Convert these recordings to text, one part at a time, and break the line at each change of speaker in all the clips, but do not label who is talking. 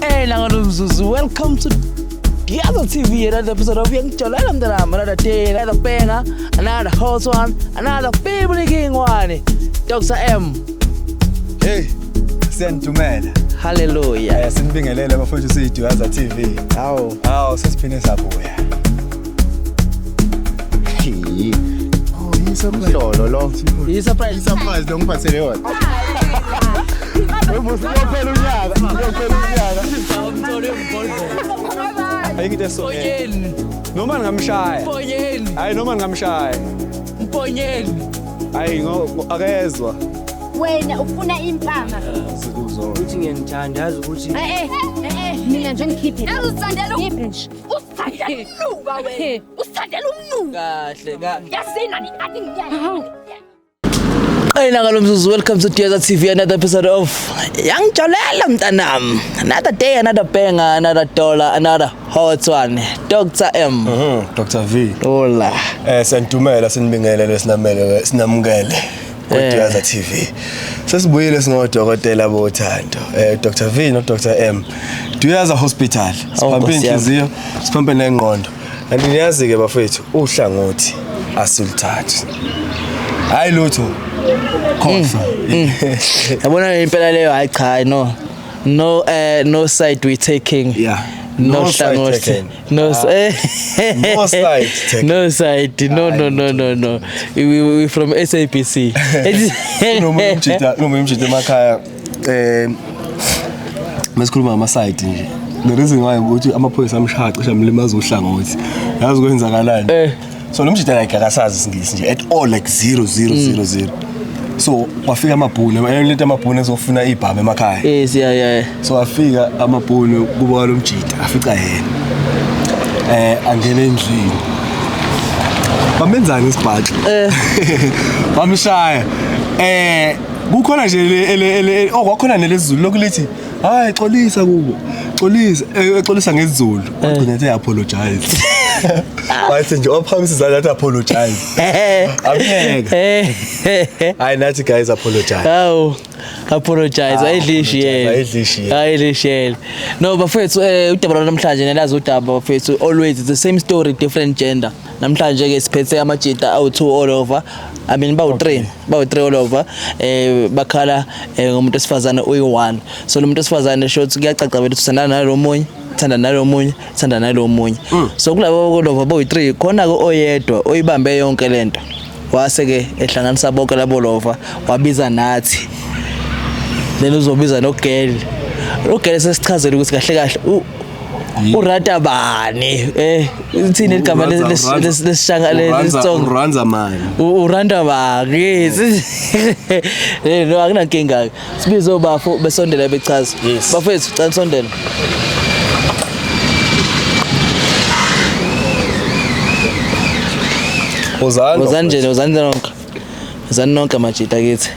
Hey, Nangalumzuzu, welcome to the other TV, another episode of Young Cholam, another day, another banger, another hot one, another family king one. Dr. M.
Hey, Sentumela.
Hallelujah.
Sinibingelele bafowethu siyiDwaza TV. Hawo sesiphine sabuya. Surprise lo ngiphathele yona. Uyophela unyaka. Ayikho so. Noma ngamshaya. Hayi noma ngamshaya.
Mponyeni.
Hayi akezwa.
Wena ufuna impama.
Uthi ngiyanithanda yazi ukuthi
Mina nje ngikhiphe. Uzithandela nje. Usithandela umnuka wena. Usithandela umnuka.
kahle.
Yasina ni athi ngiyaya.
Hey, Nangalumzuzu, welcome to Dwaza TV, another episode of Young Cholam Mtanam. Another day, another banger, another dollar, another hot one. Dr. M.
Dr. V.
Hola.
Sentumela sinibingelele sinamukele kuDwaza TV. Sesibuyile singodokotela bothando. Dr. V no Dr. M. Dwaza Hospital. Siphambe inhliziyo, siphambe nengqondo. Kanti niyazi ke bafethu uhlangothi asuluthathi. Hayi lutho. Khofa.
Yabona impela leyo hayi cha no side we taking.
Yeah.
No
side
hlangothi.
taken.
No
side taken.
No side. No. We from SABC.
Noma imjita emakhaya masikhuluma ngama side nje. The reason why ukuthi amaphoyisa amshaya cishe mlimaza uhlangothi. Yazi kwenzakalani? So nomjita like akasazi isingisi nje at all like 0. So wafika amabhunu lento amabhunu ezofuna ibhame emakhaya.
Yes, yeah.
So wafika amabhunu kuba kwalomjita afica yena. Angena endlini. Bamenzani isibhaxi? Bamshaya. Kukhona nje kwakhona nelezulu lokulithi hayi xolisa kubo. Xolisa ngesiZulu. Wagcina ethi apologize. Wathi nje ophamisa that apologize. Abiyeka. I nathi guys apologize.
Apologize. Ayidlishiyele. No, bafethu udaba namhlanje nelazi udaba bafethu always the same story different gender. Namhlanje ke siphethe amajita awu2 all over. I mean bawu3 all over. Bakhala ngomuntu esifazana uyi1. So lo muntu esifazana shothi kuyacaca bethu thanda nalomunye. So kulabo kolova boyi3 khona ke oyedwa oyibambe yonke lento. Wase ke ehlanganisa bonke labo lova wabiza nathi. Lelo uzobiza nogel. Ugel sesichazela ukuthi kahle urata bani ithini igama lesishanga lesong
Uranza man.
Uranda bani no akunankinga sibizo bafo besondela bechaza bafethu xa nisondela Uzani nonke amajita kithi.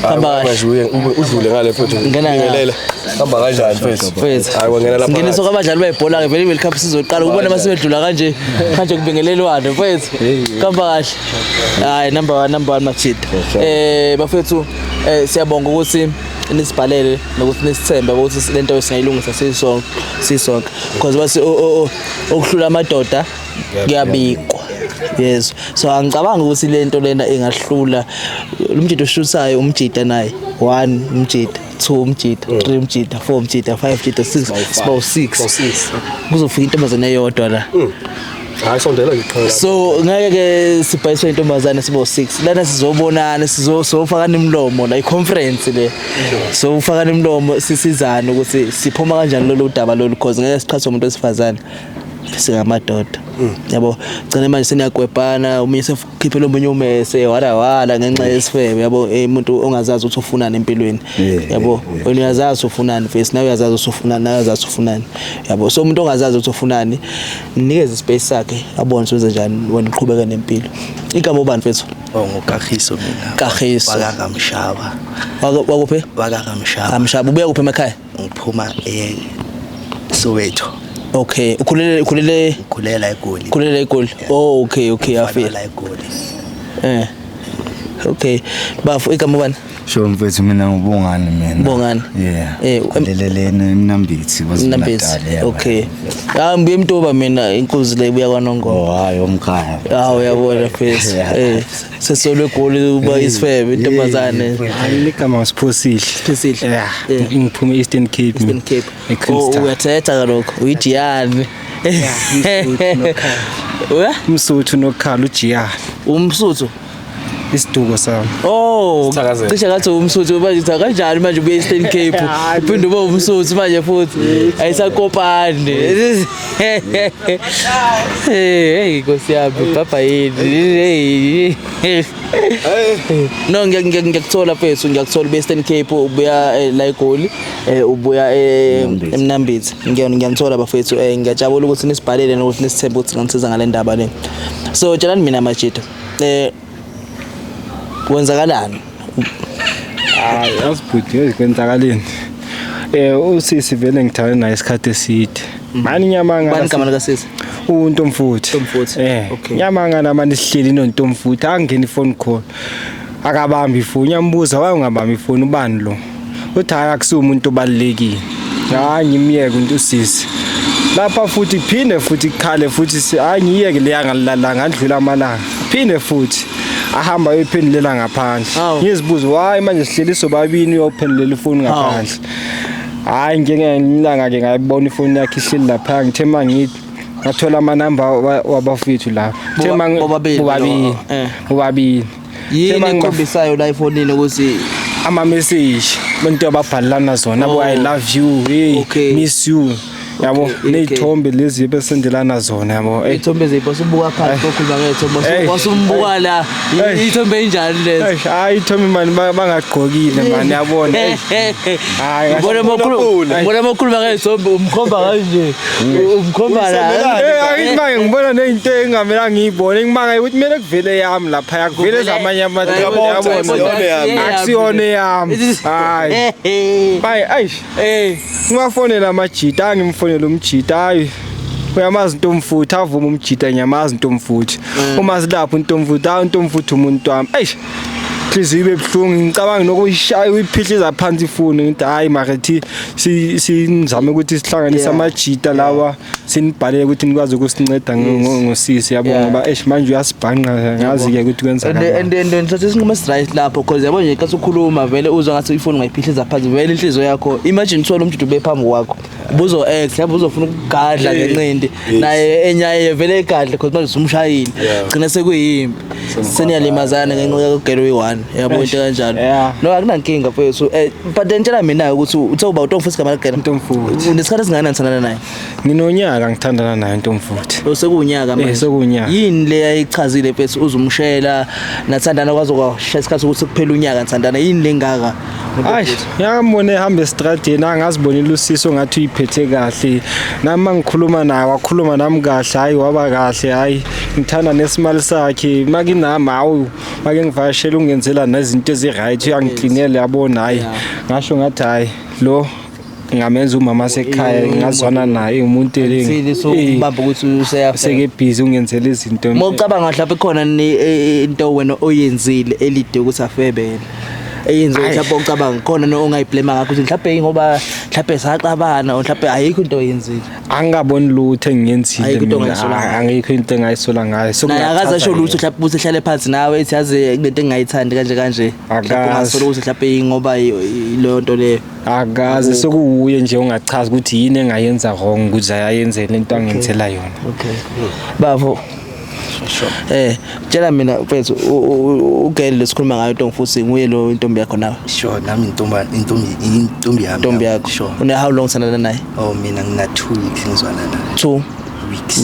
Hamba kahle udlule ngale futhi. Ngibingelela. Hamba kanjani mfethu? Hayi wangena lapha.
Ngineso kwabadlali bebhola ke vele World Cup sizoqala ukubona masebedlula kanje kubingelelwana mfethu. Hamba kahle. Hayi number 1 majita. Bafethu siyabonga ukuthi nisibhalele nokuthi nisithemba ukuthi lento esingayilungisa sisonke because base okuhlula amadoda kuyabikwa. Yes, so angicabanga ukuthi lento lena engahlula lo mjito oshuthayo umjita naye 1 umjita 2 umjita 3 umjita 4 umjita 5 umjita 6 kuzofika intombazana eyodwa la.
Hayi sondela ngiqhala.
So ngeke ke sibhayiswe intombazana sibo 6 lana sizobonana sizofaka nimlomo la iconference le. So ufaka nimlomo sisizana ukuthi siphuma kanjani lolu daba lolu because ngeke siqhathwe umuntu wesifazana singamadoda. Yabo gcina manje seniyagwebhana umunye sekhiphe lomunye umese wala ngenxa yesifebe yabo umuntu ongazazi ukuthi ufunani empilweni yabo wena uyazazi ufunani face nawe uyazazi usufunani nawe uyazazi ufunani yabo so umuntu ongazazi ukuthi ufunani nikeze ispace sakhe abone ukuthi njani wena uqhubeka nempilo igama ubani mfethu
ngoKagiso mina
Kagiso
bakaMshaba
wakuphi
bakaMshaba
Mshaba ubuya kuphi emakhaya
ngiphuma Soweto.
Okay, ukhulela eGoli. Oh, okay, afika.
La eGoli.
Okay. Bafu igama bani?
Sho mfethu mina ngubongani mina.
Bongani.
Yeah. Lelelene Mnambithi
Nambisi. Okay. Ngibuye eMtoba mina inkozi le ibuya kwaNongoma.
Oh hayi omkhaya.
Uyabona phezulu. Sesolwe egoli uba isifebe intombazane.
Igama Siphosihle.
Yeah.
Ngiphume Eastern Cape.
Eastern Cape. Uyathetha kalokho uyijiyani.
Umsuthu nokhala uJiyani.
Umsuthu.
Isiduko sami.
Cishe ngathi umsuthu manje kanjani manje ubuye Eastern Cape uphinde ube umsuthu manje futhi ayisakopani. Hey Nkosi yami baba yini. No ngiyakuthola mfethu ngiyakuthola Western Cape ubuya la eGoli ubuya eMnambithi ngiyangithola bafethu ngiyajabula ukuthi nisibhalele nokuthi nisithembe ukuthi ngisiza ngale ndaba le. So tshelani mina Majida kwenzakalani?
Asibhuti kwenzakaleni. Usisi vele ngithanda naye isikhathi eside. Mani Nyamanga.
Bani igama lika sisi?
uNtomfuthi.
Okay.
Nyamanga namani sihleli noNtomfuthi angena ifone call. Akabamba ifoni uyambuza waye ungabamba ifoni ubani lo. Uthi hayi akusuka umuntu obalekile. Hayi ngimiyeke uNtusisi. Lapha futhi phinde futhi khale futhi hayi ngiyeke le yangalala ngandlula amalanga. Phinde futhi ahamba uyophendulela ngaphandle. Ngizibuza hayi manje sihleli sobabini uyophendulela ifoni ngaphandle. Hayi ngengilanga ke ngayibona ifoni yakhe ihleli lapha ngithema ngithi ngathola ama number wabafethu lapha. Thema ubabili.
Yini ikhombisayo la ifonini ukuthi
ama message abantu ababhalana zona abo I love you, hey, miss you. Yabo nezithombe lezi besendelana zona yabo
izithombe zipho sibuka phansi kokhuluma ngethombe wasumbuka la izithombe enjani lezi
hayi ithombe mani bangagqokile mani yabona hayi
ngibona mokhuluma ngethombe umkhomba kanje umkhomba la
ngibona nezinto engamela ngiyibone ngimanga ukuthi mina kuvele yami lapha yakuvele zamanye abantu yabona akusiyone yami hayi bye ayish ngiwafonela amajita ngimfonela umjita hayi uyamazi uNtomfuthi avuma umjita nyamazi uNtomfuthi uma silapha uNtomfuthi umuntu wami eish inhliziyo ibe buhlungu ngicabanga nokuyishaya uyiphihliza phansi ifoni ngithi hayi marathi sinizame ukuthi sihlanganise amajita lawa sinibhalele ukuthi nikwazi ukusinceda ngosisi yabo ngoba eish manje uyasibhanqa ngazi ke ukuthi kwenza
and nithathe isinqumo right lapho because yabo nje nkathi ukhuluma vele uzwa ngathi ifoni ungayiphihliza phansi vele inhliziyo yakho imagine uthola umjita ubephambi kwakho ubuzo yabo uzofuna ukugadla ngencindi naye enyaye vele egadla because manje umshayile gcina sekuyimpi seniyalimazana ngenxa yokugelo yi1 yabo into kanjalo no akunankinga mfethu but ngitshela mina ukuthi uthe uba uNtomfuthi igama lakhe
uNtomfuthi
nesikhathi singana ngithandana naye
nginonyaka ngithandana naye uNtomfuthi
sekunyaka manje
sekunyaka
yini le ayichazile mfethu uzumshela nathandana kwazo kwashaya isikhathi ukuthi kuphela unyaka ngithandana yini lengaka
hayi yambone ehamba estradeni angazibonile usiso ngathi uyiphethe kahle nami ngikhuluma naye wakhuluma nami kahle hayi waba kahle hayi ngithanda nesimali sakhe makinami hawu make ngivashela ungenzela nezinto eziright uyangiclinela yabona hayi ngasho ngathi hayi lo ngamenza umama sekhaya ngazwana naye umuntu
elenge ubamba ukuthi useyafa
seke busy ungenzela izinto
mawucabanga mhlawumbe khona into wena oyenzile elide ukuthi afebele eyenzo mhlawumbe ucabanga khona no ongayiblame ngakho ukuthi mhlawumbe ngoba mhlawumbe saqabana mhlawumbe ayikho into oyenzile
angaboni lutho engiyenzile mina angikho into engayisola ngayo
akaze asho lutho mhlawumbe uthi ehlale phansi nawe ethi yazi kunento engayithandi kanje ungasola ukuthi mhlawumbe ngoba leyo nto leyo
akaze sokuuye nje ungachaza ukuthi yini engayenza wrong ukuze ayenzele into angenzela yona
bafo tshela mina mfethu ugele lesikhuluma ngayo Ntomfuthi nguye lo intombi yakho nawe
sure nami intombi
yakho
sure
une how long sanana naye
mina ngina 2 weeks ngizwana naye
2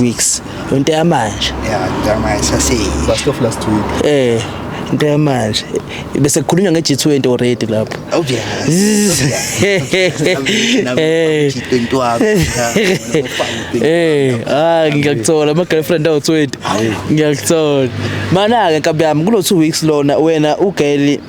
weeks into yamanje
yamanje sase
last of last week
into yamanje bese kukhulunywa ngeG20 already lapho ngiyakuthola ama girlfriend awu 20 ngiyakuthola mana ke nkabi yami kulo 2 weeks lona wena ugeli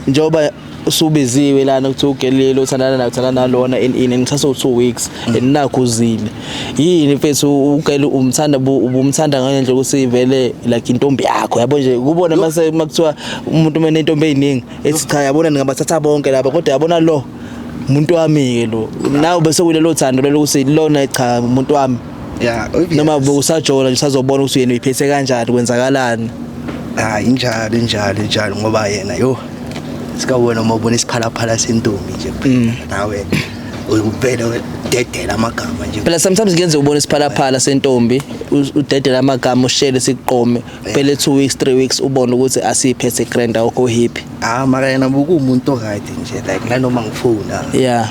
njoba usubiziwe lana ukuthi ugelile uthandana nalona in ngithatha 2 weeks nakho uzile yini mfethu ugele umthanda ngendlela ukuthi vele like intombi yakho yabo nje kubona mase makuthiwa umuntu manje intombi eziningi ethi cha yabona ningabathatha bonke lapha kodwa yabona lo umuntu wami ke lo nawe bese kulelo thando lokuthi lona cha umuntu wami
yeah
noma usajola nje usazobona ukuthi yena uyiphethe kanjani kwenzakalani
injalo ngoba yena yo sikawona uma ubona isiphalaphala sentombi nje nawe ubhele udedela amagama nje
phela sometimes ngenze ubona isiphalaphala sentombi udedela amagama ushele siqome phela 2 weeks 3 weeks ubone ukuthi asiphethe grand awukho happy
mara yena bukumuntu right nje like nanoma ngifona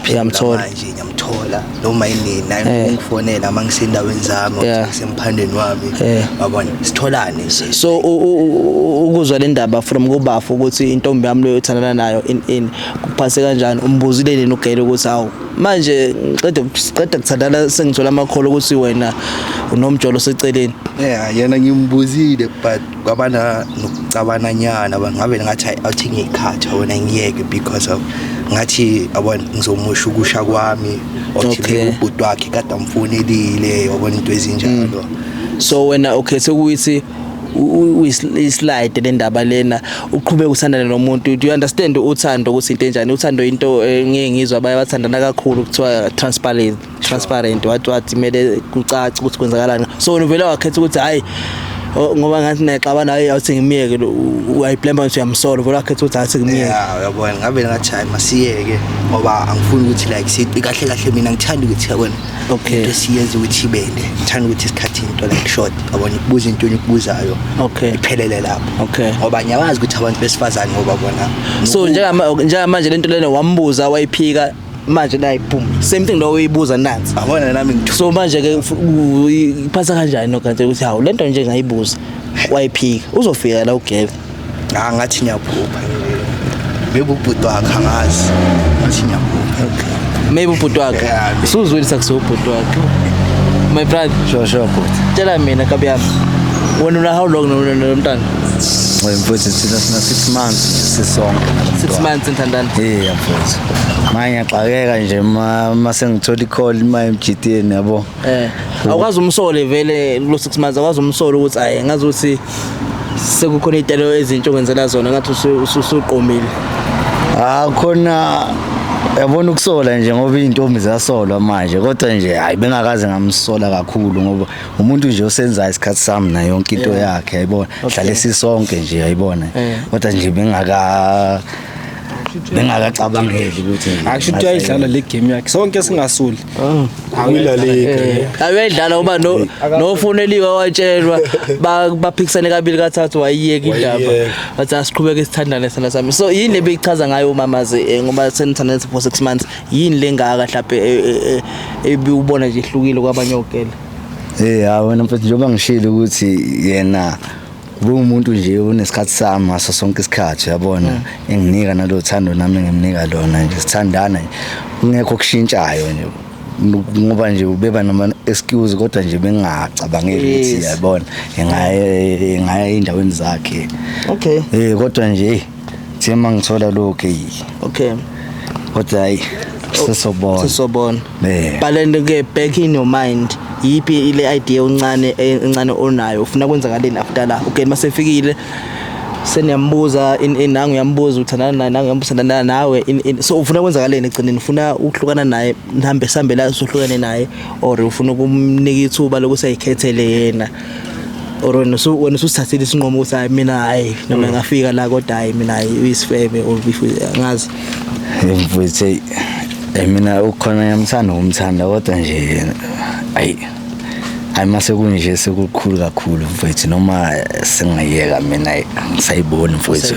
ngiyamthola
nje ngiyamthola noma yini naye ngifonela mangisendaweni zami ngisemaphandeni wami yabona sitholane nje
so ukuzwa le ndaba from kubafu ukuthi intombi yami leyo ethandana nayo in kuphase kanjani umbuzile nini ugele ukuthi awu manje qeda kuthandana sengithola amakholo ukuthi wena unomjolo seceleni
yena ngimbuzile but kwabana nokucabana nyana ngabe ngathi awuthi ngiyikhatha wena ngiyeke because of ngathi abona ngizomusha ukusha kwami othi ubhuti wakhe kade amfonelile yabona into ezinjalo
so wena okay sekuyithi uyislide le ndaba lena uqhubeka usandana nomuntu do you understand uthando ukuthi into enjani uthando into ngeke ngizwa bayathandana kakhulu kuthiwa transparent wathi kumele kucace ukuthi kwenzakalani so wena vele wakhetha ukuthi hayi ngoba ngathi nexabana hayi awuthi ngimiyeke uyayiblemba ukuthi uyamsolve vele wakhetha ukuthi athi ngimiyeke
yabona ngabe ngathi hayi masiyeke ngoba angifuni ukuthi like sithi kahle mina ngithanda ukuthi yabona into siyenze ukuthi ibende ngithanda ukuthi isikhathi into like short yabona ibuza into ekubuzayo iphelele lapho ngoba ngiyawazi ukuthi abantu besifazane ngoba bona
so njengamanje lento lena wambuza wayiphika manje la iphuma same thing lo uyibuza nansi
abona nami ngithu
so manje ke iphatha kanjani nokanti ukuthi hawu lento nje ngayibuza wayiphika uzofika la ugebe
ngathi ngiyaphupha maybe ubhuti wakhe angazi ngathi ngiyaphupha
maybe ubhuti wakhe usuzwile sakusubhuti wakhe my brother
sure bhuti
tell mina kabi yami wena una how long nomntana
mfowethu thina sina 6 months sisonke
6 months intandana
mfowethu manje ngiyaxakeka nje mase ngithola icall emGTN yabo
awukwazi umsole vele lo 6 months awukwazi umsole ukuthi hayi ngazi ukuthi sekukhona izitelo ezintsha ongenzela zona ngathi usuqomile
khona yabona ukusola nje ngoba intombi zasolwa manje kodwa nje hayi bengakaze ngamsola kakhulu ngoba umuntu nje osenza isikhathi sami na yonke into yakhe yayibona hlale sisonke nje yayibona kodwa nje bengakacabangeli ukuthi
akusho uyayidlala le game yakhe sonke singasuli
awuyidlala ngoba nofoneliwe watshelwa baphikisane kabili kathathu wayiyeka indaba bathi asiqhubeke sithandane sana sami so yini lebeyichaza ngayo umamazi ngoba senithandane for 6 months yini lengaka mhlawumbe ebubona nje ihlukile kwabanye ogela
wena mfethu njengoba ngishilo ukuthi yena umuntu nje unesikhathi sami ngaso sonke isikhathi yabona enginika nalo thando nami ngimnika lona nje sithandana ungekho kushintshayo nje ngoba nje ubeba nama excuse kodwa nje bengacabangeli ukuthi yabona engaya endaweni zakhe kodwa nje thema ngithola lokho kodwa hayi sisobona balende ke
back in your mind yipi ile idea encane onayo ufuna kwenzakaleni after la okay masefikile seniyambuza nangu yambuza uthandana naye nangu yambusana nawe so ufuna kwenzakaleni egcineni ufuna ukuhlukana naye nihambe sambe la usuhlukane naye or ufuna ukumnika ithuba lokuthi ayikhethele yena or wena usuthathile isinqumo ukuthi hayi mina hayi noma ngafika la kodwa hayi mina hayi uyisifebe or ngazi
mfowethu mina ukhona yamthanda umthanda kodwa nje hayi mase kunje sekukhulu kakhulu mfowethu noma singayeka mina ngisayibona mfowethu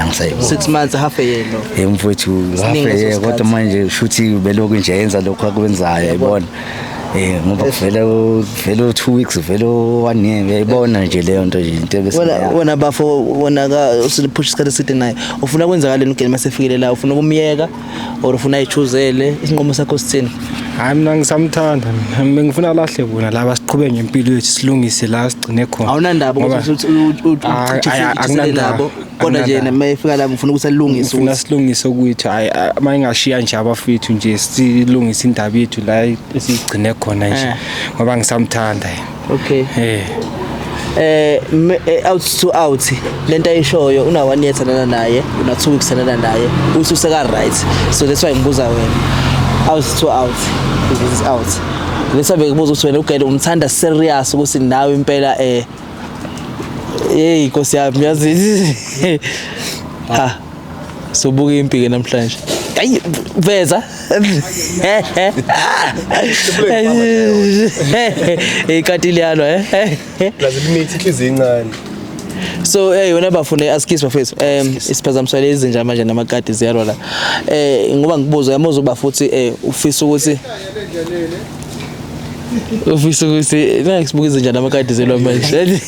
angisayibona
6 months half a year no
mfowethu half a year kodwa manje shuthi beloko nje yenza lokho akwenzayo yayibona ngoba vele 2 weeks vele 1 year uyayibona nje leyo nto nje into bese
wona bafo wona ka usiphusha isikhathi eside naye ufuna kwenzakaleni ugeni masefikile la ufuna kumyeka or ufuna ayichuzele isinqumo sakho sithini
hayi mina ngisamthanda mina ngifuna lahle bona laba siqhubeke ngempilo yethu silungise la sigcine khona
awunandaba ukuthi akunandaba kodwa nje mayifika la ngifuna ukuthi alungise
ufuna silungise ukuthi hayi mayingashiya nje abafethu nje silungise indaba yethu la esigcine khona nje ngoba ngisamthanda
okay out to out lento ayishoyo una 1 year thandana naye una 2 weeks thandana naye useka right so that's why ngibuza wena out to out this is out lesa bekubuza ukuthi wena ugele umthanda serious ukuthi nawe impela hey Nkosi yami yazi ha so buka impike namhlanje hayi veza ikatiliano
lazima imithi inhliziyo encane
so wena bafune askis bafethu isiphazamiswele izinja manje namakati ziyarwa la ngoba ngibuza yamuza uba futhi ufisa ukuthi nasibuka izinja namakati zelwa manje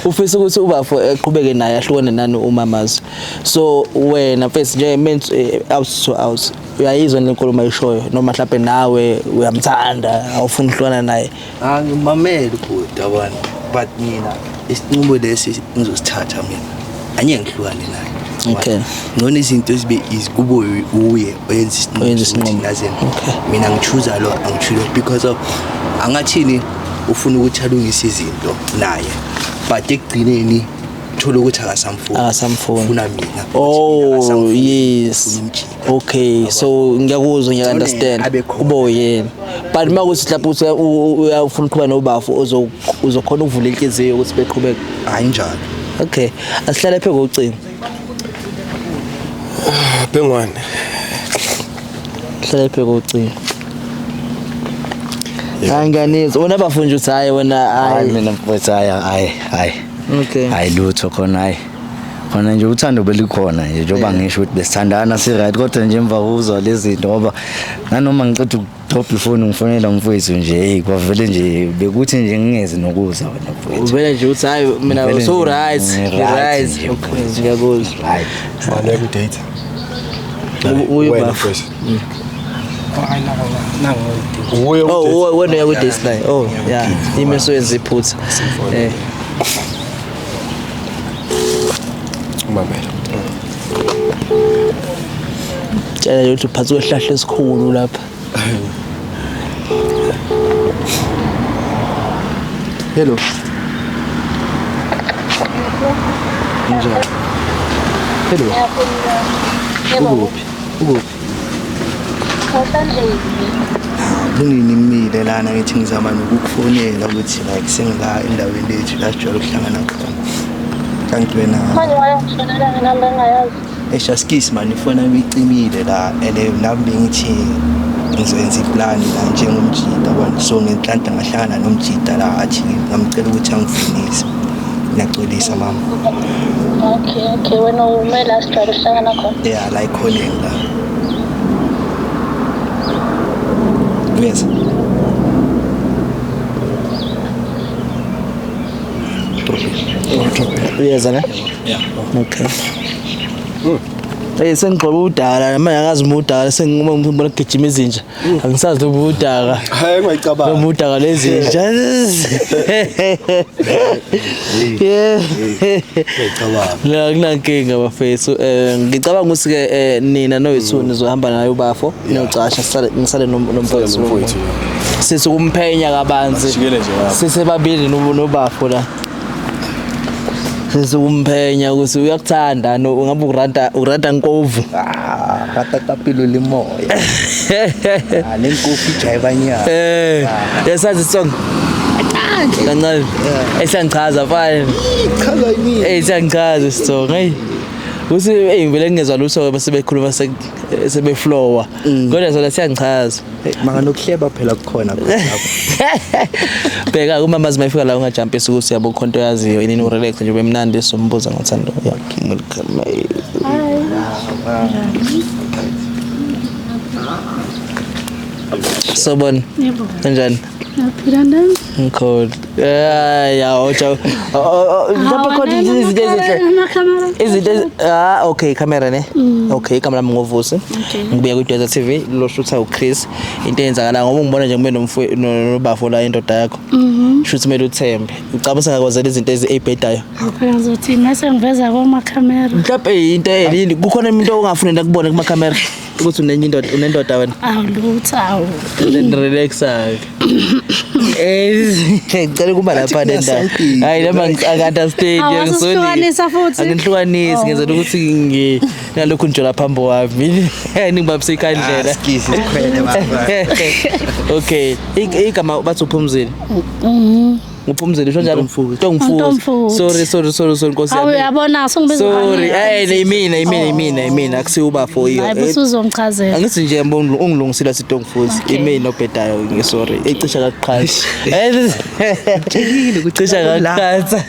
ufisa ukuthi ubafo eqhubeke naye ahlukane nani umamazi so wena mfethu nje meant out to out uyayizwa lenkulumo ayishoyo noma mhlawumbe nawe uyamthanda awufuni ukuhlukana naye
ngimamele kodwa yabona but mina isinqumo lesi ngizosithatha mina anye ngihlukane naye
okay
ngone izinto ezibe izikubo uye oyenza isinqumo naze mina ngichoose lo angichoose because of angathini ufuna ukuthi alungise izinto naye but ekugcineni thola ukuthi akasamfuni ufuna mina
oh yes okay so ngiyakuzwa ngiyaunderstand kubo yena but makuthi mhlawumbe uyafuna ukuba nobafu uzokhona ukuvula inhliziyo ukuthi beqhubeke
hayi njalo
okay asihlale phe kocingo
Bengwane
hlale phe kocingo anganizwa wena bafunja uthi hayi wena
hayi mina mfowethu hayi
okay
hayi lutho khona hayi khona nje uthando belikhona nje njengoba ngisho ukuthi besithandana si right kodwa nje emva kokuzwa lezi zinto ngoba nanoma ngicela ukudrop ifone ngifonela mfowethu nje hey kwavele nje bekuthi nje ngingeze nokuza wena mfowethu
uvela nje uthi hayi mina so right okay ngiyakuzwa
right
manje ku date
uyoba oh wena uya date line oh yeah imeso yenza iphutha
umamela
tshela ukuthi phansi kwehlahla esikhulu lapha hello njani hello ukuphi
Ngimile lana ngithi ngizama nokukufonela ukuthi like sengila endaweni lethu la sijwayele ukuhlangana khona. Kanti wena
manje wayakushonela nginamba engayazi
eshaskis man ifona uyicimile la ele nami ngithi ngizoyenza iplan la njengomjida abantu so ngenhlanhla ngahlangana nomjida la athi ngamcela ukuthi angifunise. Ngiyaxolisa mama.
Okay wena umela sijwayele ukuhlangana khona
Yeah la ikhoneni la. Yes.
Uyeza ne?
Yeah.
Okay. Sengigcoba udaka manje akazi umudaka sengibona kugijima izinja angisazi lo udaka
hayi ngiyicabanga
lo udaka lezinja yeah
ngiyicabanga
la kunankinga bafethu ngicabanga ukuthi ke nina noyithu nizohamba nayo ubafo niyocasha ngisale nomfowethu sithi kumphenya kabanzi sisebabili nobafo la umphenya ukuthi uyakuthanda ungabe uranta nkovu
Ratatapilo limoya. Lenkofi jayibanyana.
Yasazi song. Kancane. Esangichaza fine.
Chaza yini?
Esangichaza song. Hey. Uthi ngivele ngezwe lutho bese bekhuluma sebeflowa. Kodwa zona siyangichaza.
Manga nokuhleba phela kukhona lapho.
Bheka uma mazi mayifika la ungajump esuku yabo khonto yaziyo inini urelax nje bemnandi sombuza ngothando yakhe. Sobon. Kanjani?
Naphila nami.
Ngikhona. Yeah, ocha. Lapha khona izinto ezinhle. Izinto okay, camera ne. Okay, camera lami ngovusi. Ngibuya ku-Dweza TV lo shutha uChris. Into eyenzakala ngoba ngibona nje kube nobafo la indoda yakho. Shuthi kumele uthembe. Ucaba sengakwazela izinto ezibhedayo.
Phela ngizothi mase ngiveza kwa camera.
Mhlawumbe into eyini kukhona umuntu ongafunela kubona kuma camera ukuthi unendoda wena.
Awulutho awu.
Relax-ke. Ngicela kuba lapha nenda. Hayi noma ngi-understand
Awasihlukanisa futhi.
Angihlukanisi ngenzela ukuthi nalokhu nje lapha phambi kwami. Ningibambise ikhandlela.
Skisi sikhwele baba.
Okay. Igama bathi uphumzile. Uphumzile usho njalo Ntongfuzi. Sorry Nkosi yami.
Uyabona songibiza.
Sorry. Imina akusiyo ubafo iyo.
Hayi busuzongichazela.
Angithi nje ungilungisile siTongfuzi. Imina obhedayo ngisorry. Ecisha kakuqhatha. Kucisha kakuqhatha.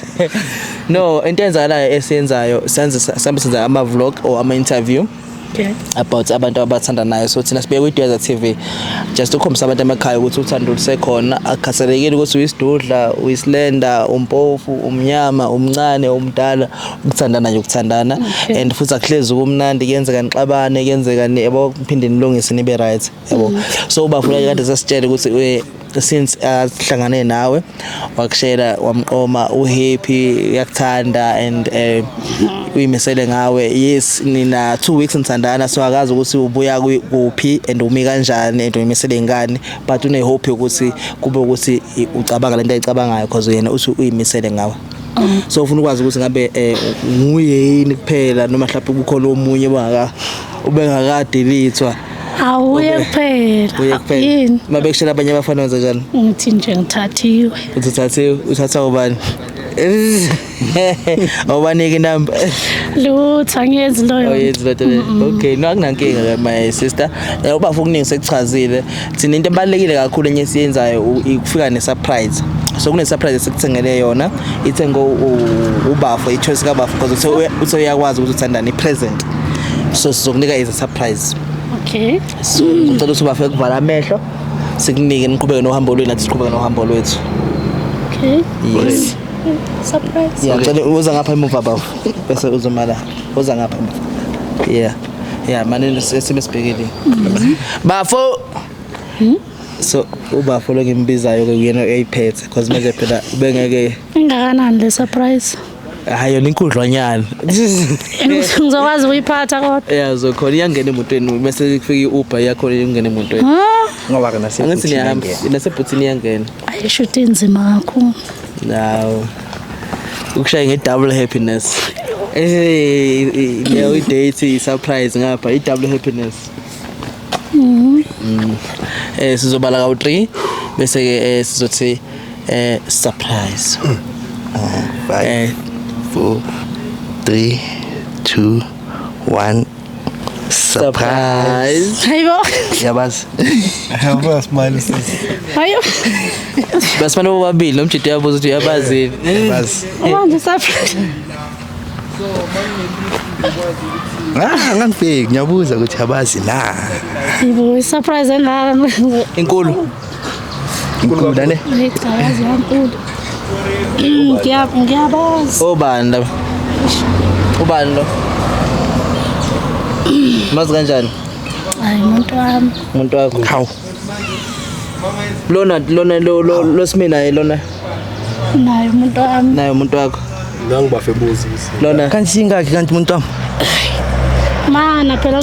No, into enzakalayo esiyenzayo senza ama vlog or ama interview.
Okay.
About abantu abathandanayo so thina sibuye ku-Dweza TV just ukhombisa abantu emakhaya ukuthi uthando lusekhona akukhasalekile ukuthi uyisidudla uyisilenda umpofu umnyama umncane umdala ukuthandana nje ukuthandana and futhi akuhlezi kumnandi kuyenzeka nixabane kuyenzeka yabo kuphinde nilungise nibe right yabo so ubafuna kade sasitshela ukuthi since sihlangane nawe wakushela wamqoma uhappy uyakuthanda and uyimisele ngawe yes nina 2 weeks nithandana so akazi ukuthi ubuya kuphi and umi kanjani and uyimisele ingane but une hope ukuthi kube ukuthi ucabanga lento ayicabangayo because yena uthi uyimisele ngawe so ufuna ukwazi ukuthi ngabe nguyini kuphela noma mhlawumbe kukhona omunye ubengakadelethwa
Awuye kuphela.
Yini? Mabekushela abanye abafana wenza njani?
Ngithi nje ngithathiwe.
Uthatha ubani? Awubanike number.
Lutho angiyenzi loyo.
Oyenzi lo. Okay, no akunankinga my sister. Ubafuna ukuningi sekuchazile. Thina into ebalekile kakhulu enye siyenzayo ukufika ne surprise. So kune surprise esikuthengele yona. Ithengo ubafo ichoice kabafo because uthe uyakwazi ukuthi uthandane present. So sizokunika is a surprise.
Okay.
So ngicela ukuthi ubafeke kuvala amehlo sikunike niqhubeke nohambo lwethu nathi siqhubeke nohambo lwethu.
Okay.
Yes.
Surprise.
Yeah, ngicela uza ngapha emuva bafo bese uzomala uza ngapha. Yeah, manje sesibekele. Bafo. So ubafo lo ngimbizayo ke uyena eyiphethe because manje phela ubengeke
ingakanani le surprise.
Hayo ninkudlwanyana.
Ngizokwazi ukuyiphatha kodwa.
Yeah, zokhona iyangena emotweni bese kufika iUber yakho ingena emotweni.
Ngoba kana
angithi niyahamba nasebhuthini iyangena.
Ayishuthi inzima kakhulu.
Naw. Ukushaya nge-double happiness. Leyo date surprise ngapha i-double happiness. Sizobala ka-3 bese ke sizothi surprise.
5 4 3 2 1 surprise.
Hayibo.
Yabazi.
Yabo smile sis.
Hayo.
Basifana bobabili nomjidi yabuza ukuthi uyabazini.
Yabazi.
Manje surprise.
Ngangifike ngiyabuza ukuthi yabazi la.
Yibo surprise engaka.
Inkulu.
Inkulu ne?
Ngicabanga yankulu. Ngiyabazi.
Ubani lo? Mazi kanjani?
Hayi
Umuntu wakho.
Hawu.
Lona lo simina lona.
Naye umuntu wami.
Naye umuntu wakho.
Nangibafe buzi.
Lona
Kanti singaki kanti umuntu wami?
Mana phela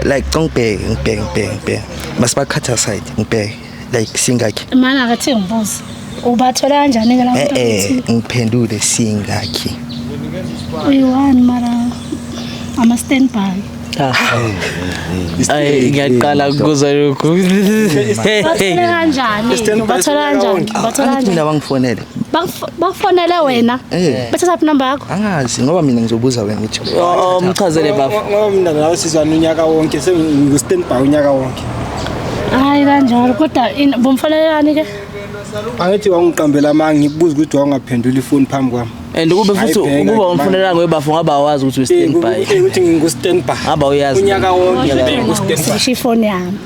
Like ngibheke. Masibakhatha side ngibheke. Like singaki?
mana akathi ngibuza. Ubathola kanjani ke lapho?
Ngiphendule singaki.
Uyi-1 mara ama standby.
Ay ngiyaqala ukuzwa lokho.
Bathola kanjani?
Mina bangifonele.
Bakufonele wena. Bathatha uphi number yakho?
Angazi ngoba mina ngizobuza wena ukuthi.
Mchazele bafo.
Ngoba mina nawe sizwana unyaka wonke sengistand by unyaka wonke.
Hayi kanjalo kodwa bomfonelani ke?
Angithi wangiqambela manje ngikubuza ukuthi wangaphendula ifoni phambi kwami.
And kube futhi ukuba umfonela ngoyebafo ngaba awazi ukuthi ustand by.
Ukuthi ngingu stand by.
Ngaba uyazi.
Unyaka wonke ngingu stand by.
Ngisho ifoni yami.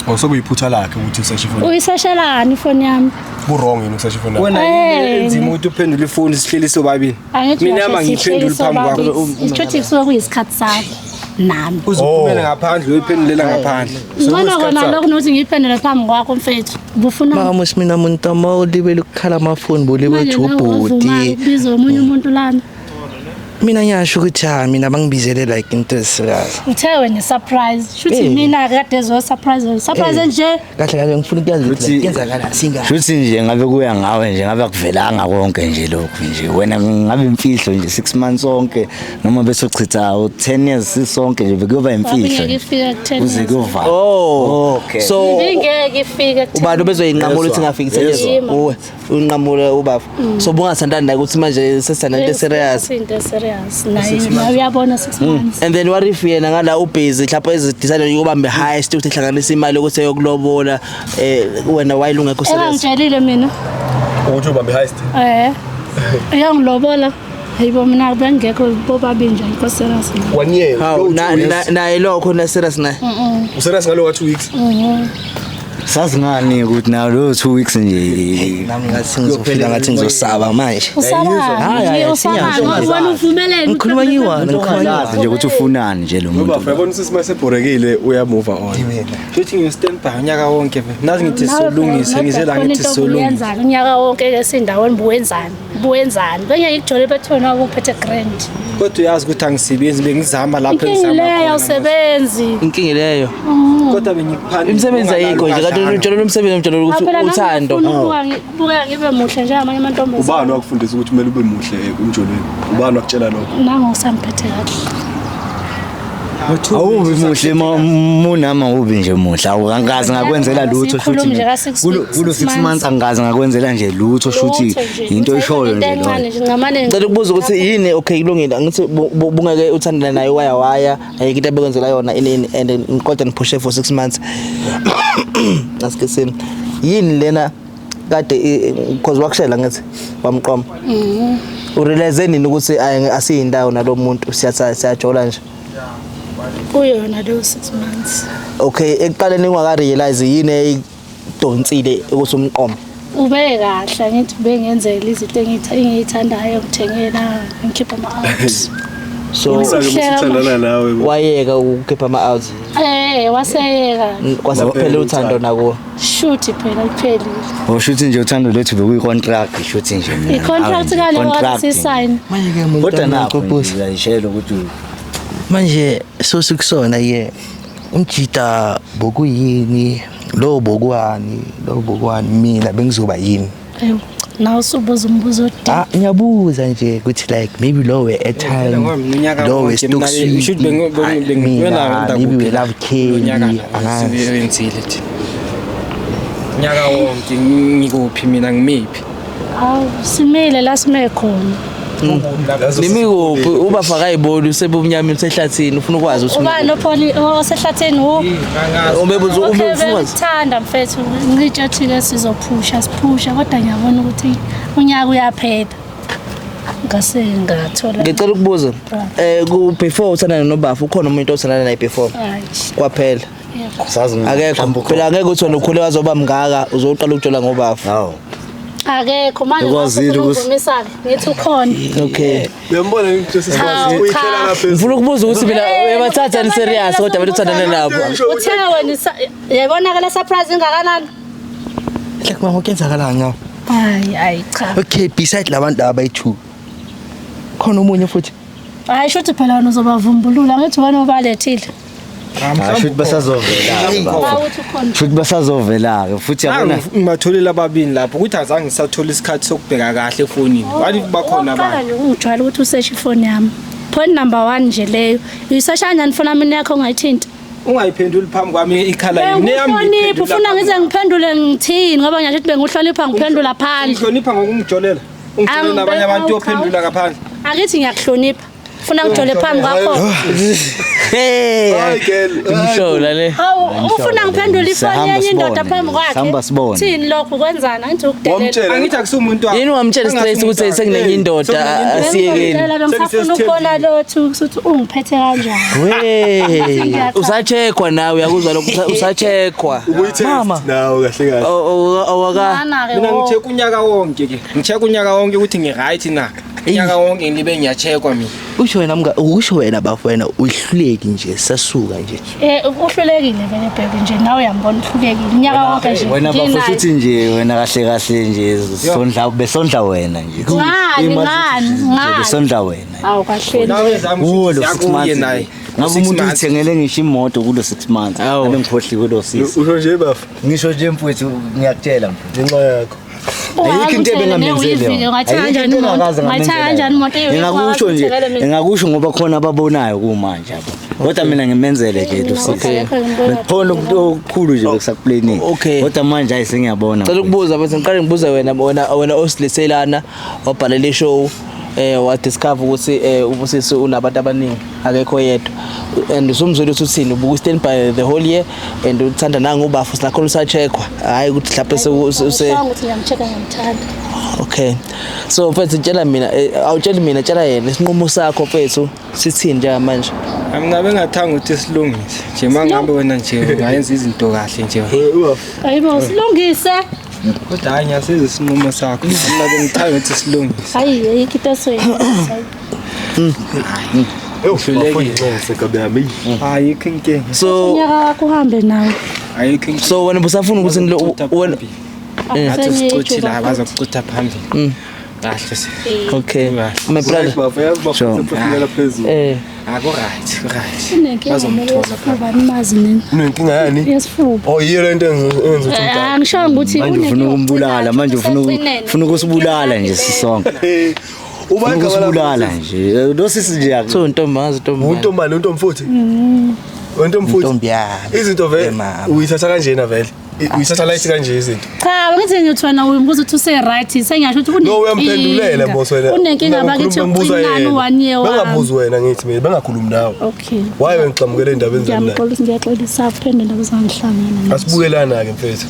Osokuyiphutha lakhe ukuthi useshe ifoni.
Uyiseshelani ifoni yami?
Ku-wrong yini ukuseshe ifoni.
Wena enzima ukuthi uphendule ifoni sihleli sobabili. Mina mangiphendule phambi kwakho.
Isithuthi kusuke kuyisikhathi sakho nami.
Uzophumela ngaphandle uyiphendulela ngaphandle.
Ngibona kona lokho nokuthi ngiyiphendule phambi kwakho mfethu. Ubufuna
Mama mina muntu amawulibele ukukhala amafoni boliwe jobhodi.
Bizo omunye umuntu lana.
Mina ngiyasho ukuthi mina bangibizele like into serious.
Uthe wena surprise. Shuthi mina kade zo surprise. Surprise nje.
Kahle ngifuna ukuyazi ukuthi yenzakala singa. Shuthi nje ngabe kuya ngawe nje ngabe akuvelanga konke nje lokho nje. Wena ngabe imfihlo nje 6 months sonke noma bese uchitha 10 years sisonke nje bekuyoba imfihlo.
Ngeke ifike ku10.
Uze kuva.
Okay. So
ngeke ifike ku10.
ubantu bezoyinqamula ukuthi ngafiki uwe unqamule ubaba. So bungathandani la ukuthi manje sesana into serious.
Into serious. Naye uyabona 6 months.
And then what if yena ngala ubusy mhlawumbe ezidecide ukubamba highest ukuthi ehlanganisa imali ukuthi eyokulobola wena wayilungekho serious.
Ngitshelile mina.
Ukuthi ubambe highest.
Yangilobola. Hayibo mina bengekho bobabili nje inko serious.
1 year.
How naye lokho na serious naye.
Userious ngalo 2 weeks.
Sazi ngani ukuthi na lo 2 weeks nje
Nami ngathi ngizofika ngathi ngizosaba manje.
Wena uvumelene
Ngikhuluma ngiwana
nje ukuthi ufunani nje lo muntu.
Ngoba yabona ukuthi masebhorekile uya move on.
Futhi ngistand by unyaka wonke nazi ngithi solungise ngizela ngithi solungise.
Unyaka wonke ke sindaweni buwenzani benye ngikujole bethona ukuphethe grand.
Kodwa uyazi ukuthi angisebenzi bengizama lapha
engizama khona. Usebenzi.
Inkingi leyo.
Kodwa bengikuphanda.
Imisebenzi ayikho nje kanti utshela umsebenzi umtshela ukuthi uthando.
Buka ngibe muhle nje amanye amantombazana.
Ubani wakufundisa ukuthi kumele ube muhle umjolweni? Ubani wakutshela lokho?
Nangu ngisamphethe kahle.
Awubi muhle munama ubi nje muhle awukangazi ngakwenzela lutho futhi kulo 6 months angazi ngakwenzela nje lutho futhi into eshoyo nje lo.
Ngicela ukubuza ukuthi yini okay kulungile ngithi bungeke uthandana naye waya ayike into bekwenzela yona ini and ngikode ngiphushe for 6 months. Asikesini yini lena kade because wakushela ngathi wamqoma. Urealize nini ukuthi asiyindawo nalomuntu siyajola nje?
Kuyona lo 6 months.
Okay, ekuqaleni ungaka realize yini eyidonsile ukuthi umqomo.
Ube kahle ngithi bengenzela izinto engiyithandayo ukuthengela ngikhipha ama-out.
So
usithandana nawe
wayeka ukukhipha ama-out.
Waseyeka.
Kwasaphela uthando nakuwo.
Shoot phela kuphelile.
Ushuthi nje uthando lethu bekuyi-contract shuthi nje mina.
I-contract kale wathi sign.
Manje ke umuntu
kodwa nakho ngiyayishela ukuthi
manje sosikusona ye umjida bokuyini lo bokwani mina bengizoba yini
Naw usubuza umbuzo odwa.
Ngiyabuza nje ukuthi like maybe low at time low stock
should
bengwena maybe love Kelly
wenzile thi nyaka wonke ngikuphi mina ngimiphi
simile la sime khona.
Nimi kuphi ubafaka ayiboli usebumnyama usehlathini ufuna ukwazi ukuthi
ubani opholi osehlathini
ubebuza
uthanda mfethu ngitshathile sizophusha siphusha kodwa ngiyabona ukuthi unyaka uyaphela ngase ngathola.
Ngicela ukubuza ku before uthandana noBafu ukhona umuntu othandana naye before kwaphela
sazi
akekho phela ngeke uthi wena ukhule wazoba mngaka uzoqala ukujola ngoBafu.
hawo
akekho manje uvumisana ngithi ukhona.
Okay
uyambona into sesikwazi uyihlela lapha
ngifuna ukubuza ukuthi mina uyabathatha ni serious kodwa abantu uthandana nabo
uthe wena yabona ke le surprise ingakanani
like mama kwenzakalani ngawo
hayi cha
okay beside labantu abayi2 khona umunye futhi
hayi shothi phela wena uzobavumbulula ngithi wena ubalethile
Should basazovela ke futhi yabona
ngibatholile ababini lapho ukuthi azange ngisathola isikhathi sokubheka kahle efonini wathi bakhona abantu
ungijwayele ukuthi usearch ifoni yami point number 1 nje leyo uyisesha kanjani ifoni yami yakho ungayithinta
ungayiphenduli phambi kwami ikhala yini
yami ufuna ngize ngiphendule ngithini ngoba ngiyathi ukuthi bengihlonipha ngiphendula phandle
ngihlonipha ngokumjolela ungijolele nabanye abantu ophendula ngaphandle
akithi ngiyakuhlonipha Ufuna ngijole phambi kwakho.
Hayi girl.
Umshola le.
Hawu ufuna ngiphendule ifoni yenye indoda phambi kwakhe.
Sihamba sibone.
Thini lokho kwenzana ngithi ukudelela.
Wamtshela
Angithi akusumuntu wakho.
Yini wamtshela straight ukuthi sekunenye indoda asiyekeni.
Bengisafuna ukubona lothu ukuthi ungiphethe kanjani.
Usachekwa nawe uyakuzwa lokho usachekwa.
Mama. Nawo kahle kahle.
Awaka.
Mina ngicheka unyaka wonke ke. Ngicheka unyaka wonke ukuthi ngi-right na. Unyaka wonke ngibe ngiyachekwa mina.
Usho wena bafana uhluleki nje sasuka nje.
Uhlulekile vele baby nje nawe uyambona uhlulekile. Unyaka wonke nje.
Wena bafo futhi nje wena kahle nje besondla wena nje.
Ngani.
Besondla wena.
Awu kahle.
Nawe zami
Uyakuye naye. Ngabe umuntu uthengele ngisho imoto kulo 6 months. Ngabe ngikhohli kulo 6.
Usho nje bafu.
Ngisho nje mfowethu ngiyakutshela mfowethu.
Ngenxa yakho.
Ayikho into ebengamenzele. Engakusho nje, engakusho ngoba khona ababonayo kumanje abo. Kodwa mina ngimenzele nje lo sikhe. Khona okukhulu nje bekusakuplanning. Kodwa manje ayisengiyabona.
Cela ukubuza bese ngiqale ngibuza wena osileselana wabhalela ishow wa discover ukuthi ubusisi unabantu abaningi akekho yedwa and usumzwela ukuthi uthini ubuku stand by the whole year and uthanda nanga ubafu sinakhona usachekwa hayi ukuthi mhlawumbe
ukuthi ngiyamcheka ngimthanda.
Okay, so mfethu tshela mina awutsheli mina tshela yena isinqumo sakho mfethu sithini njengamanje.
Ngabe ngathanga ukuthi silungise nje mangabe wena nje ungayenza izinto kahle nje.
Hayibo silungise.
Kodwa hayi ngiyasiza isinqumo sakho. Mina bengithanda ukuthi silungise.
Hayi ayikho into soyini.
Ayikho inkinga.
So
unyaka wakho uhambe nawe.
Ayikho inkinga.
So wena busafuna ukuthi wena
ngathi sicothi la bazokucutha phambili. Kahle si.
Okay. My brother.
Ako right.
Unenkinga nimazi nini?
Unenkinga yani?
Yesifuba.
Oh yiyo lento enza ukuthi
Angisho ukuthi
manje ufuna ukumbulala manje ufuna ukusibulala nje sisonke.
ubani
ukusibulala nje lo sisi nje
so untombazi
untombani untomfuthi untomfuthi
Ntombi yami.
izinto vele uyithatha kanjena vele uyithatha light kanje izinto
cha ngithi ngithi wena uyimbuza ukuthi use right sengiyasho ukuthi
no uyamphendulela boss wena
unenkinga bakithi uqinana 1 year wami
bengabuzi wena ngithi mina bengakhulumi nawe
okay
why wengixamukele indaba enzeni
ngiyaxolisa phende indaba zangihlangana
asibukelana ke mfethu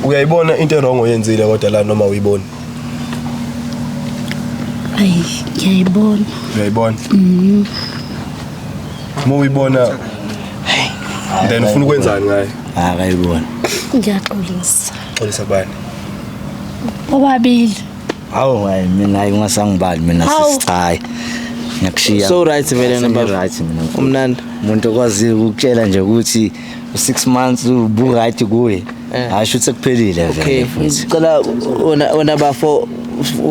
uyayibona into wrong oyenzile kodwa la noma uyibona
ay ngiyayibona
uyayibona uma uyibona then ufuna ukwenzani ngayo
akayibona
ngiyaxolisa
xolisa bani
obabili
hawo hayi mina ayingasangibali mina sisichayi ngiyakushiya
so right vele namba
right mina
umnandi
umuntu okwazi ukutshela nje ukuthi u6 months ubu right kuye asho ukuthi kuphelile
okay ngicela wena bafo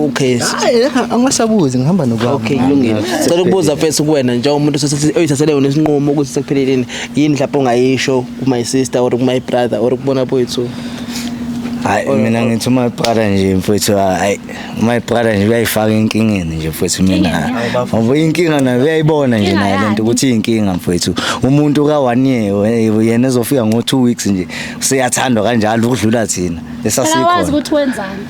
okay
hayi angasabuzi ngihamba nokwami
okay kulungile cela ukubuza mfethu kuwena nje umuntu oyithathele wona isinqumo ukuthi sekupheleleni yini mhlawumbe ongayisho kuma sister or kuma brother or kubona boyithu
hayi mina ngithi my brother nje mfethu hayi my brother nje uyayifaka inkingeni nje mfethu mina ngoba inkinga nayo uyayibona nje nayo lento ukuthi inkinga mfethu umuntu ka 1 year yena ezofika ngo 2 weeks nje useyathandwa kanjalo ukudlula thina
esasikho awazi ukuthi wenzani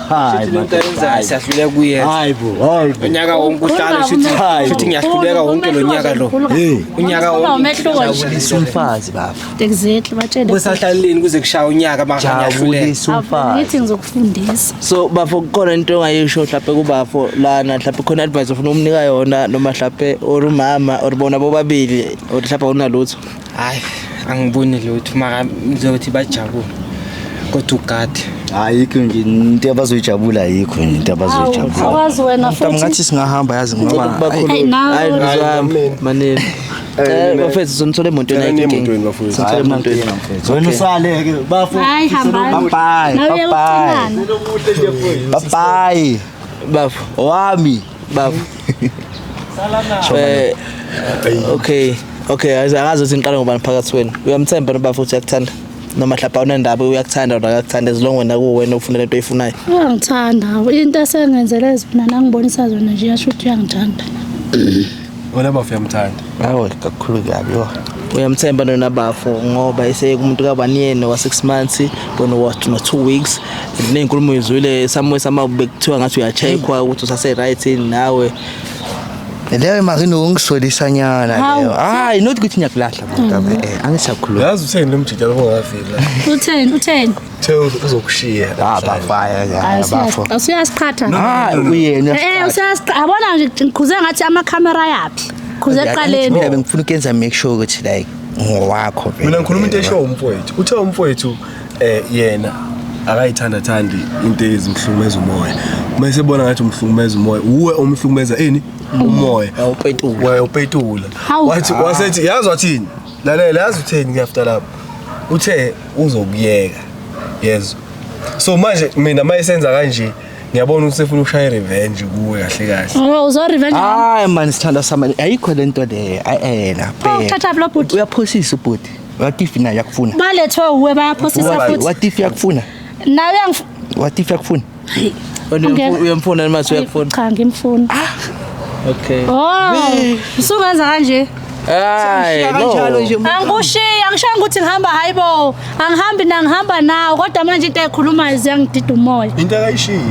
hayi
manje siyahlule kuye
hayibo
unyaka wonke uhlala futhi ngiyahluleka wonke lo nyaka lo unyaka wonke
umfazi baba
exactly batshele
kusahlaleni kuze kushaya unyaka
mangahluleka ngithi ngizokufundisa
so bafo khona into ongayisho mhlawumbe kubafo lana mhlawumbe khona advice ufuna umnika yona noma mhlawumbe or umama or bona bobabili or mhlawumbe unalutho
hayi angiboni lutho maka ngizothi bajabule kodwa ugadi
ayikho nje into abazoyijabula ayikho nje into abazoyijabula
awazi wena futhi
ngathi singahamba yazi ngoba
hayi ngizami maneni bafethu sonthole imoto yena inkinga sonthole imoto yena
wena usale ke bafu
hayi hamba
bye
bafu
wami
bafu okay akazi ukuthi ngiqala ngoba phakathi wena uyamthemba nobafu uthi uyakuthanda noma mhlawumbe awunandaba uyakuthanda or akakuthanda as long wena kuwena ufunela into oyifunayo
uyangithanda into esengenzele zona nangibonisa zona nje yasho ukuthi uyangithanda
wena bafu yamthanda
hawo kakhulu kabi
uyamthemba nonabafo ngoba esekumuntu kabaniyeni wa 6 months bona was no 2 weeks nezinkulumo izwile somewhere bekuthiwa ngathi uyacheckwa ukuthi usase right nawe
leyo marino ungisolisanyana leyo hayi not ukuthi ngiyakulahla mntaba angisakhuluma
yazi utheni lo mjida lo ngafika
utheni
uzokushiya
bafaya bafo
usuyasiqhatha
uyena
usuyasiqhabona nje ngikhuze ngathi ama-camera yaphi khuze eqaleni
mina bengifuna ukwenza make sure ukuthi like ngowakho
mina ngikhuluma into esho umfowethu uthe umfowethu yena akayithandathandi into ezimhlumeza umoya uma sebona ngathi umhlumeza umoya uwe umhlumeza umoya upetula wasethi yazi wathini lalela yazi utheni after lapho uthe uzokuyeka yezo so manje mina mayisenza kanje ngiyabona ukuthi sefuna ukushaya revenge kuwe kahle
uzo revenge
hayi man sithanda samani ayikho lento le ayena
uthatha lo bhuti
uyaphosisa ubhuti watifi naye yakufuna
balethwe uwe bayaphosisa futhi
watifi yakufuna
nawe
watifi yakufuna
uyamfuna manje uyakufuna
cha ngimfuna
okay
usungenza kanje
hayi
angishiya ngisho ukuthi ngihamba hayibo angihamba nawe kodwa manje into ekhuluma iziyangidida umoya
into akayishilo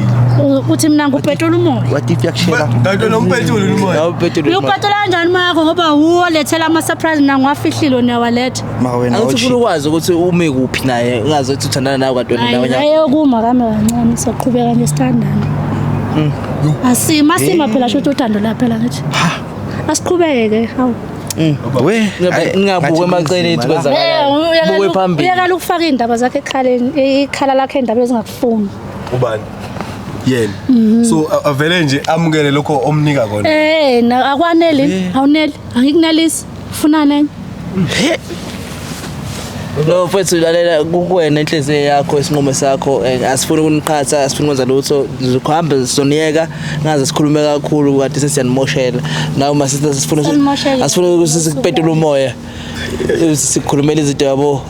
ukuthi mina ngupetula umoya
watifi yakushela
kanti nompetula umoya
upetula kanjani umoya yakho ngoba ulethela ama-surprise mina ngiwafihlile niyawaletha
maka wena
angithi ufuna ukwazi ukuthi ume kuphi naye ungazi ukuthi uthandana nawe kantoni nawe
hayi kuma kami kancane soqhubeka ngesithandana asima phela shothi uthando la phela ngathi asiqhubeke hawu
ngingabukwe emacele ethu kwenzakala bukwe phambili
uyakala ukufaka indaba zakhe ekhaleni ikhala lakhe indaba ezingakufuni
ubani yena so avele nje amukele lokho omnika kona
akwaneli awuneli angikunelisi ufuna nene
no mfethu lalela kuwena inhliziyo yakho isinqumo sakho asifuni ukuniqhatha asifuni ukwenza lutho zikhombe soniyeka ngaze sikhulume kakhulu kade sesiyanimoshela nawe masitha asifuna ukuthi sikupetule umoya sikhulumela izinto yabo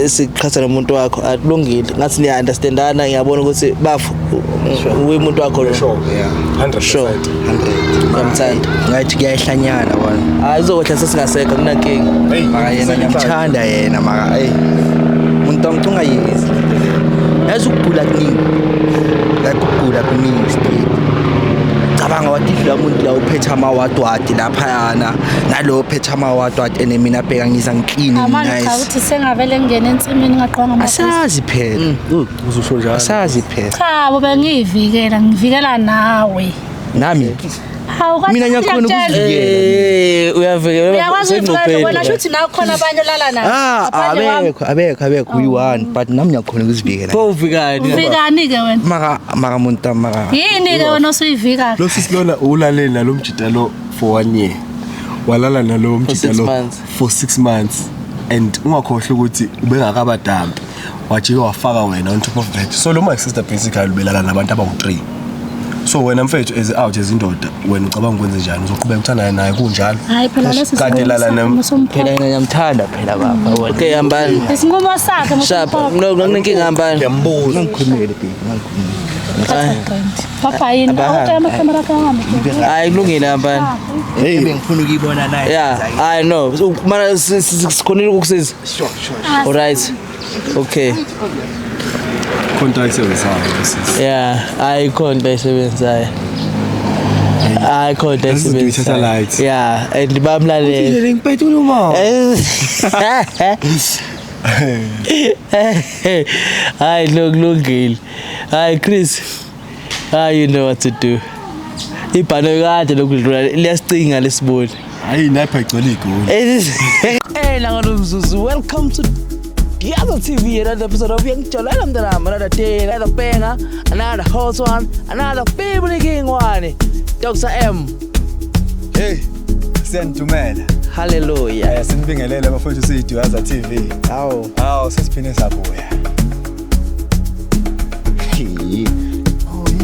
siqhatha nomuntu wakho akulungile ngathi niya understandana ngiyabona ukuthi bafu umuntu wakho lo
100%
ngiyamthanda
ngathi kuyayihlanyana bona
ayizokwehla sesingasekho kunankinga
maka yena ngiyamthanda yena maka umuntu angicunga yezi yazi ukugula kuningi straight cabanga watifi la muntu la uphethe amawadwadi laphayana nalo uphethe amawadwadi enemina bheka ngiza ngiclean
amanje cha ukuthi sengavele ngene ensimini ngaqhwanga amaphasi
asazi phela
uzusho njalo
asazi phela
cha bobe ngivikela nawe
nami
hawu kanti
mina ngiyakhona ukuzivikela
uyavikela
uyakwazi ukuthi wena shuthi nawe khona abanye olala nabo
abekho uyi-1 but nami ngiyakhona ukuzivikela
uvikani ke wena
maka muntu maka
yini ke wena osuyivika
lo sisilona ulaleli nalo mjida lo for 1 year walala nalo mjida lo for 6 months and ungakhohle ukuthi ubengakabadampi wajike wafaka wena on top of that so lo my sister basically ubelala nabantu abawu3 so wena mfethu as out ezindoda wena ucabanga ukwenza njani uzoqhubeka uthanda naye kunjalo
hayi phela lesi
kade lala
phela ngiyamthanda phela baba
okay hambani
isinqumo sakhe
shapa nginenkinga hambani
ngiyambuza
ngikhulumele
papa yini awuthe amakamera kami
hayi kulungile hambani
hey bengifuna ukuyibona naye
yeah I know mara sikhonile ukukusiza
sure
alright okay
contact service
yeah I contact isebenzayo I contact isebenzayo yeah and bamlalele
ngipetula uma
hayi lokulungile hayi Chris you know what to do ibhano kade lokudlula liyasicinga lesiboni
hayi napha igcwele igoli
la ngomzuzu welcome to the other TV, another episode of Young Chola, another day, another banger, another hot one, another family king one. Dr. M.
Hey, sentumela.
Hallelujah.
Sinibingelele abafowethu sithu yaza TV. Hawo sesiphine sabuya.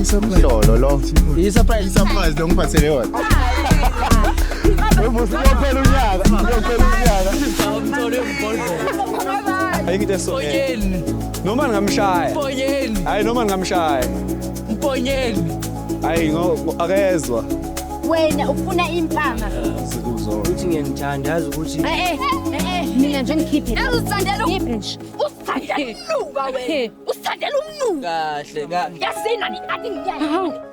Surprise lo
ngiphathele yona. Uyophela unyaka. Ayikho so. Noma ngamshaya. Hayi noma ngamshaya.
Mponyeni.
Hayi akezwa.
wena ufuna impama.
Uthi ngiyangithanda yazi ukuthi
Mina nje ngikhiphe. Uzithandela ngikhiphe nje. Uzithandela umnuka wena. Uzithandela umnuka.
Kahle kahle.
Yasina ni athi ngiyazi.